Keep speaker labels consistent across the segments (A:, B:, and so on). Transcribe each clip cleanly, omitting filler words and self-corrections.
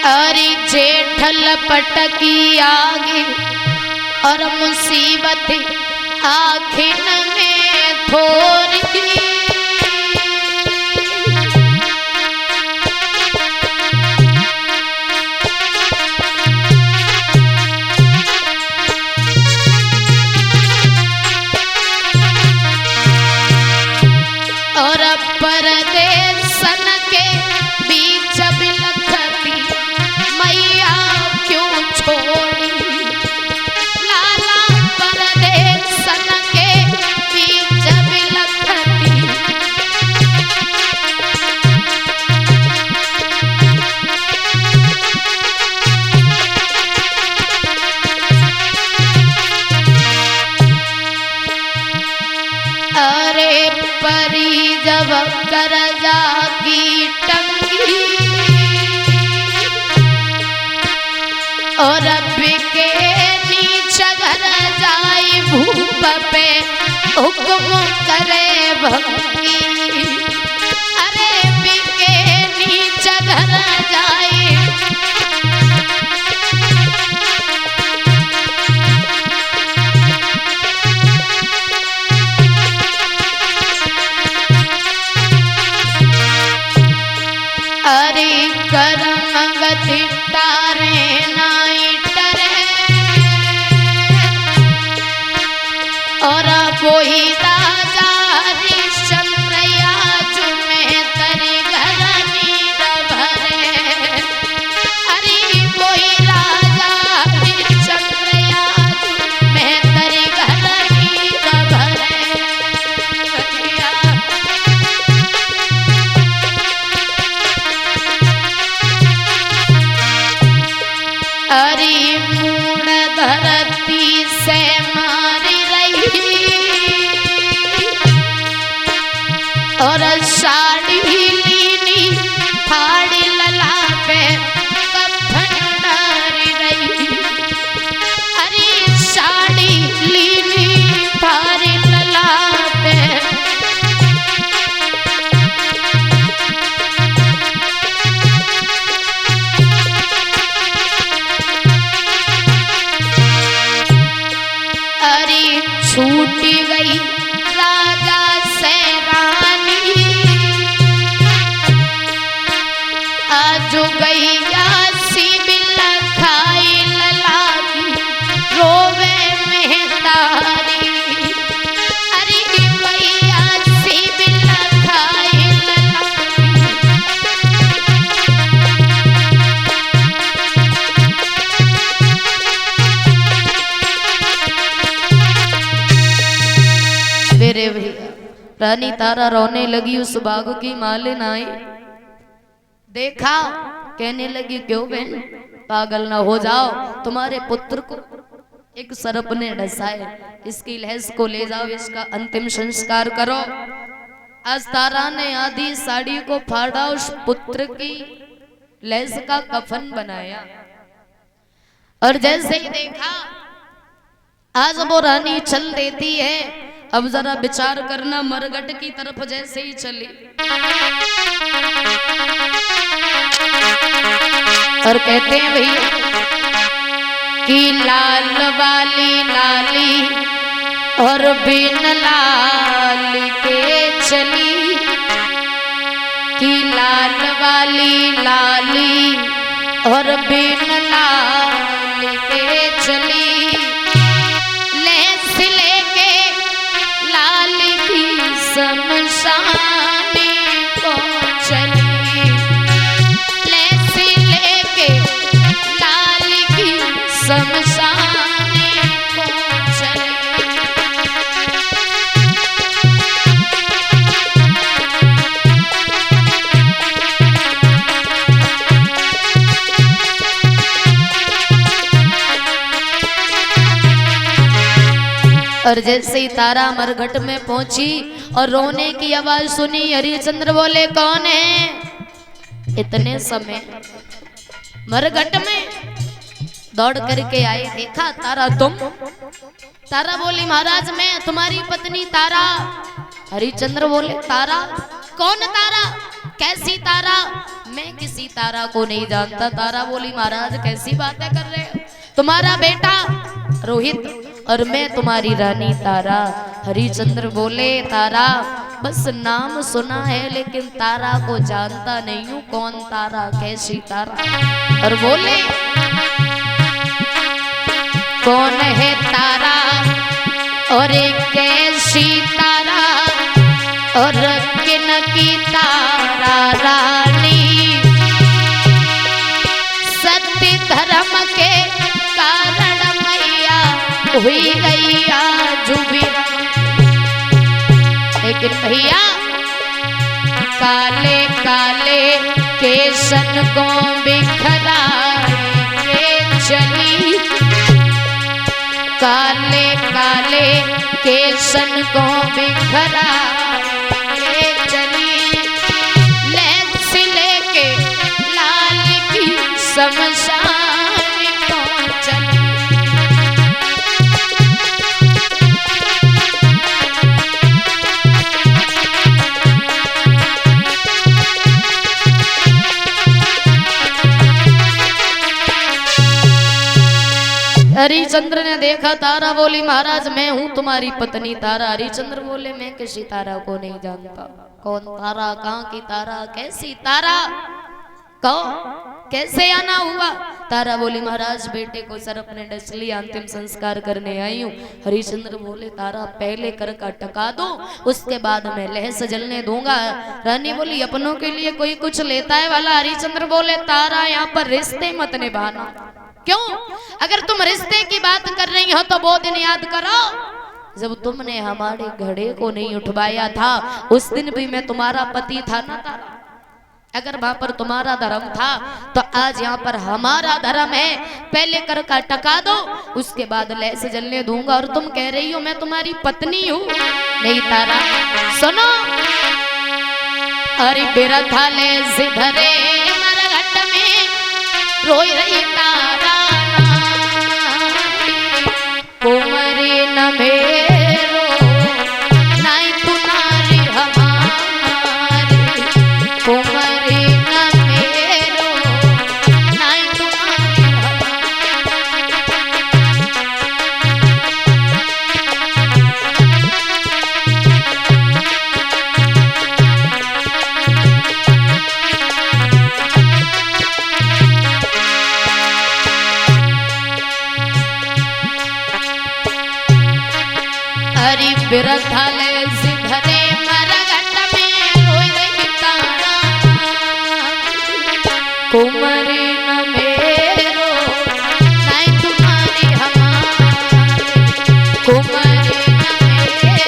A: अरे जेठ लपटकी आगे और मुसीबत आखिन में थोड़ी। और परदेसन के बीच बिलखती मैया क्यों छोड़ी। लाला परदेसन के बीच बिलखती अरे परी जब करजा की टंगी और बिके नीचे घर जाई भूप पे हुक्म करे भक्ति। अरे बिके नीचे घर जाई अरे करम गति तारे नाई टरे और कोई राजा हरिश्चंद्रया जुमे तरी घर नीर भरे। अरे कोई राजा हरिश्चंद्रया जुमे तरी घर नीर भरे। अरे मूड धरती से मारी रही और साड़ी लीनी फाड़ी लला पे कफन डारी रही। अरे साड़ी लीनी फाड़ी लला पे अरे छूटी गई राजा से रानी आज गैया सी बिल खाई ललागी रोवे में तारी। अरे गैया सी बिल खाई ललागी मेरे भैया रानी तारा रोने लगी। उस बाग की मालिन आई देखा कहने लगी क्यों बहन पागल ना हो जाओ, तुम्हारे पुत्र को एक सर्प ने डसा है, इसकी लहस को ले जाओ, इसका अंतिम संस्कार करो। आज तारा ने आधी साड़ी को फाड़ा, उस पुत्र की लहस का कफन बनाया और जैसे ही देखा आज वो रानी चल देती है। अब जरा विचार करना मरघट की तरफ जैसे ही चली और कहते हैं भैया कि लाल वाली लाली और बिन लाल के चली कि लाल वाली लाली और बिन लाल के चली। लेस लेके लाल की शमशानी को चली। लेस लेके लाल की शमशानी को चली। और जैसे ही तारा मरघट में पहुंची और रोने की आवाज सुनी, हरिश्चंद्र बोले कौन है। इतने समय मरघट में दौड़ करके आए, देखा तारा तुम। तारा बोली महाराज मैं तुम्हारी पत्नी तारा। हरिश्चंद्र बोले तारा? कौन तारा? कैसी तारा? मैं किसी तारा को नहीं जानता। तारा बोली महाराज कैसी बातें कर रहे हो, तुम्हारा बेटा रोहित और मैं तुम्हारी रानी तारा। हरिश्चंद्र बोले तारा बस नाम सुना है लेकिन तारा को जानता नहीं हूँ, कौन तारा कैसी तारा। और बोले कौन है तारा और कैसी तारा और किन की तारा रानी, सत्य धर्म के कारण मैया हुई गई आज भी। लेकिन भैया काले काले केसन को बिखराए चली, काले काले केसन को बिखराए चली, लैन से लेके लाल की शमशान को चली। हरिश्चंद्र ने देखा तारा बोली महाराज मैं हूँ तुम्हारी पत्नी तारा। हरिश्चंद्र बोले मैं किसी तारा को नहीं जानता, कौन तारा, कहाँ की तारा, कैसी तारा, कहो कैसे आना हुआ। तारा बोली महाराज बेटे को सर अपने डस लिया, अंतिम संस्कार करने आई हूँ। हरिश्चंद्र बोले तारा पहले कर का टका दो उसके बाद मैं लह सजलने दूंगा। रानी बोली अपनों के लिए कोई कुछ लेता है वाला। हरिश्चंद्र बोले तारा यहाँ पर रिश्ते मत निभाना। क्यों? अगर तुम रिश्ते की बात कर रही हो तो वो दिन याद करो जब तुमने हमारे घड़े को नहीं उठवाया था, उस दिन भी मैं तुम्हारा पति था ना तारा। अगर वहां पर तुम्हारा धर्म था तो आज यहाँ पर हमारा धर्म है, पहले कर का टका दो उसके बाद लह से जलने दूंगा। और तुम कह रही हो मैं तुम्हारी पत्नी हूँ। नहीं तारा सुनो, अरे बिरथा ले सिधरे मरघट में रोई रही तारा, कुंवरी न मेरो नहीं तुम्हारी हमारी, कुंवरी न मेरो नहीं तुम्हारी बिरथा ले सिधरे मरघट में रोई रही तारा, कुंवरी न मेरो नहीं तुम्हारी हमारी, कुंवरी न मेरो।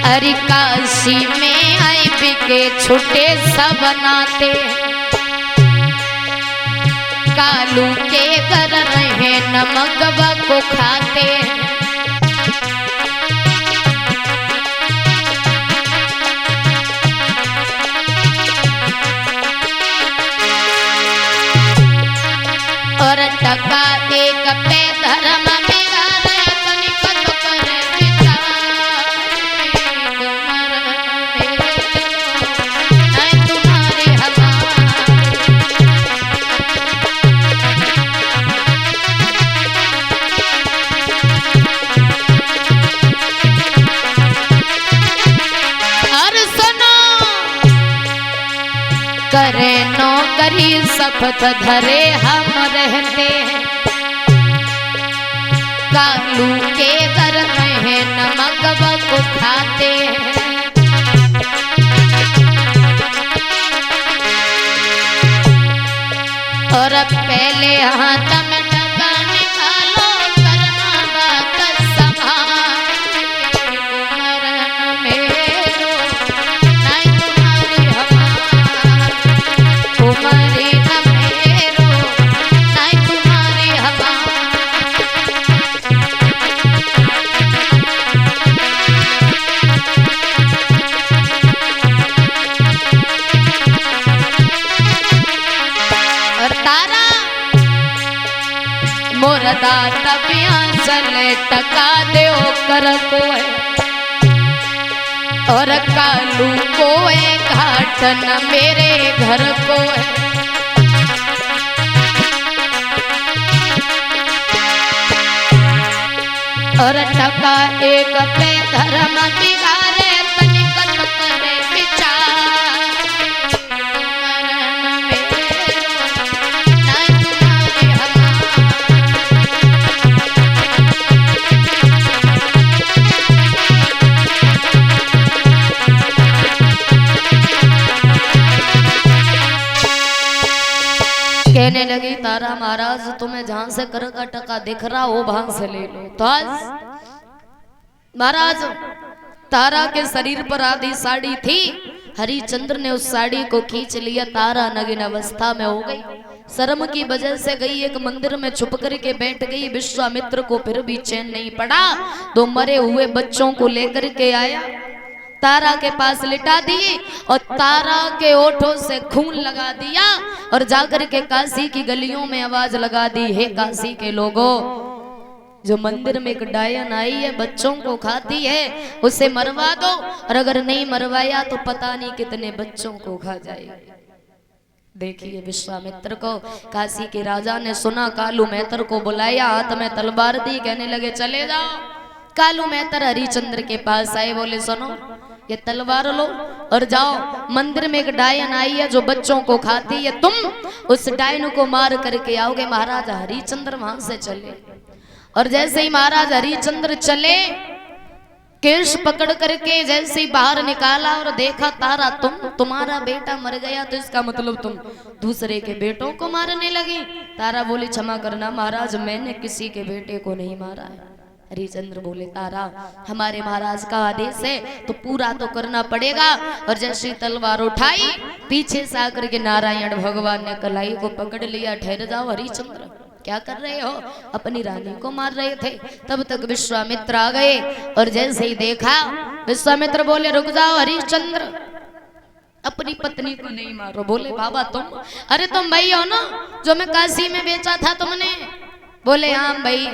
A: अरे काशी में आई बिके छुटे सब नाते, कालू के घर रहे नमक को खाते। और टका एक पे धर्म करे नौकरी शपथ धरे हम रहते, कालू के घर में नमक को खाते। और पहले हाथ में टका निकालो करना बात संभाल, कुंवरन मेरो नहीं तुम्हारी हमारी, कुंवरी न मेरो नहीं तुम्हारी हमारी। मरदा तबिया चले टका दे कर को और कालू को घाट न मेरे घर को और टका एक पे धर्म बिगाड़े तनिक करे विचार कहने लगी तारा महाराज तुम्हें जहां से कर का टका दिख रहा हो वहां से ले लो। तो आज महाराज तारा के शरीर पर आधी साड़ी थी, हरिचंद्र ने उस साड़ी को खींच लिया। तारा नग्न अवस्था में हो गई, शर्म की वजह से गई एक मंदिर में छुप करके बैठ गई। विश्वामित्र को फिर भी चैन नहीं पड़ा, दो मरे हुए बच्चों को लेकर के आया, तारा के पास लिटा दिए और तारा के ओठों से खून लगा दिया और जाकर के काशी की गलियों में आवाज लगा दी, हे काशी के लोगों, जो मंदिर में एक डायन आई है बच्चों को खाती है उसे मरवा दो, और अगर नहीं मरवाया तो पता नहीं कितने बच्चों को खा जाएगी। देखिए विश्वामित्र को काशी के राजा ने सुना, कालू मेहतर को बुलाया, हाथ में तलवार दी, कहने लगे चले जाओ। कालू मेहतर हरिचंद्र के पास आए, बोले सुनो ये तलवार लो और जाओ, मंदिर में एक डायन आई है जो बच्चों को खाती है, तुम उस डायन को मार करके आओगे। महाराज हरिचंद्र वहां से चले और जैसे ही महाराज हरिचंद्र चले, केश पकड़ करके जैसे ही बाहर निकाला और देखा तारा तुम्हारा बेटा मर गया, तो इसका मतलब तुम दूसरे के बेटों को मारने लगी। तारा बोली क्षमा करना महाराज, मैंने किसी के बेटे को नहीं मारा है। हरिचंद्र बोले तारा हमारे महाराज का आदेश है तो पूरा तो करना पड़ेगा। और जैसे तलवार उठाई, पीछे से आकर के नारायण भगवान ने कलाई को पकड़ लिया। ठहर जाओ हरिचंद्र, क्या कर रहे हो? अपनी रानी को मार रहे थे। तब तक विश्वामित्र आ गए और जैसे ही देखा, विश्वामित्र बोले रुक जाओ हरिश्चंद्र, अपनी पत्नी को नहीं मारो। बोले बाबा तुम, अरे तुम भाई हो ना जो मैं काशी में बेचा था तुमने? बोले हाँ भाई,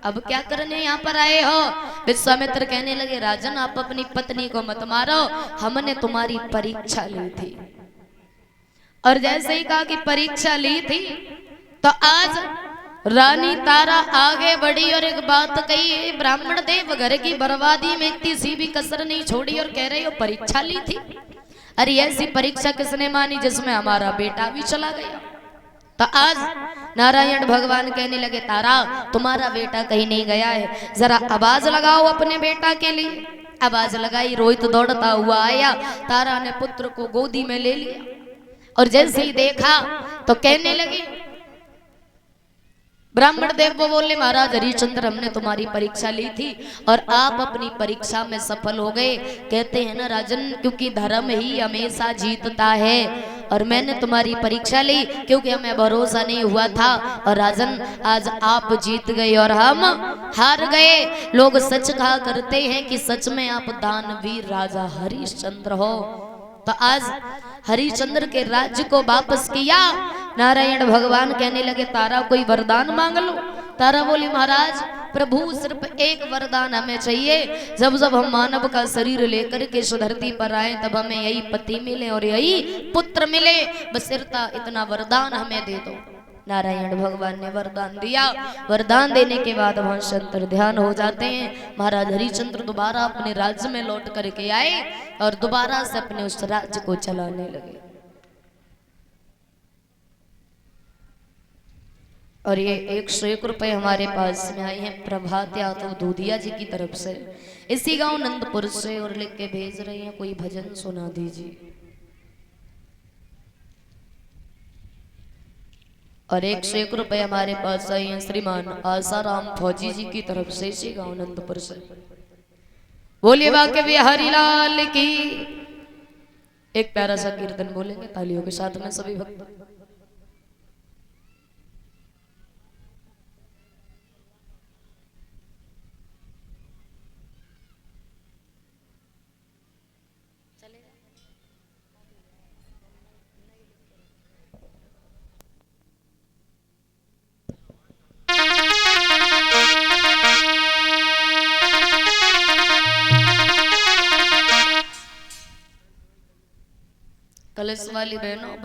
A: अब क्या करने यहाँ पर आए हो? विश्वामित्र कहने लगे राजन आप अपनी पत्नी को मत मारो, हमने तुम्हारी परीक्षा ली थी। और जैसे ही कहा कि परीक्षा ली थी, तो आज रानी तारा आगे बढ़ी और एक बात कही, ब्राह्मण देव घर की बर्बादी में इतनी सी भी कसर नहीं छोड़ी और कह रहे हो परीक्षा ली थी। अरे ऐसी परीक्षा किसने मानी जिसमें हमारा बेटा भी चला गया? तो आज नारायण भगवान कहने लगे तारा तुम्हारा बेटा कहीं नहीं गया है, जरा आवाज लगाओ अपने बेटा के लिए। आवाज लगाई, रोहित दौड़ता हुआ आया, तारा ने पुत्र को गोदी में ले लिया और जैसे ही देखा तो कहने लगे, ब्राह्मण देव वो बोले महाराज हरिश्चंद्र हमने तुम्हारी परीक्षा ली थी और आप अपनी परीक्षा में सफल हो गए। कहते हैं ना राजन, क्योंकि धर्म ही हमेशा जीतता है और मैंने तुम्हारी परीक्षा ली क्योंकि हमें भरोसा नहीं हुआ था। और राजन आज आप जीत गए और हम हार गए। लोग सच कहा करते हैं कि सच में आप दानवीर राजा हरिश्चंद्र हो। तो आज हरिश्चंद्र के राज्य को वापस किया। नारायण भगवान कहने लगे तारा कोई वरदान मांग लो। तारा बोली महाराज प्रभु सिर्फ एक वरदान हमें चाहिए, जब जब हम मानव का शरीर लेकर के इस धरती पर आए तब हमें यही पति मिले और यही पुत्र मिले, बस इतना वरदान हमें दे दो। नारायण भगवान ने वरदान दिया। वरदान देने के बाद वहां से अंतर ध्यान हो जाते हैं। महाराज हरिश्चंद्र दोबारा अपने राज्य में लौट करके आए और दोबारा से अपने उस राज्य को चलाने लगे। और ये 101 रुपए हमारे पास में आए हैं प्रभात यादव दूधिया जी की तरफ से, इसी गांव नंदपुर से, और लिख के भेज रहे हैं कोई भजन सुना दीजिए। और 101 रुपए हमारे पास आए हैं श्रीमान आसाराम फौजी जी की तरफ से, इसी गांव नंदपुर से। बोलिए वाके बिहारी लाल की। एक प्यारा सा कीर्तन बोलेंगे तालियों के साथ में सभी भक्त। कलश वाली बहनों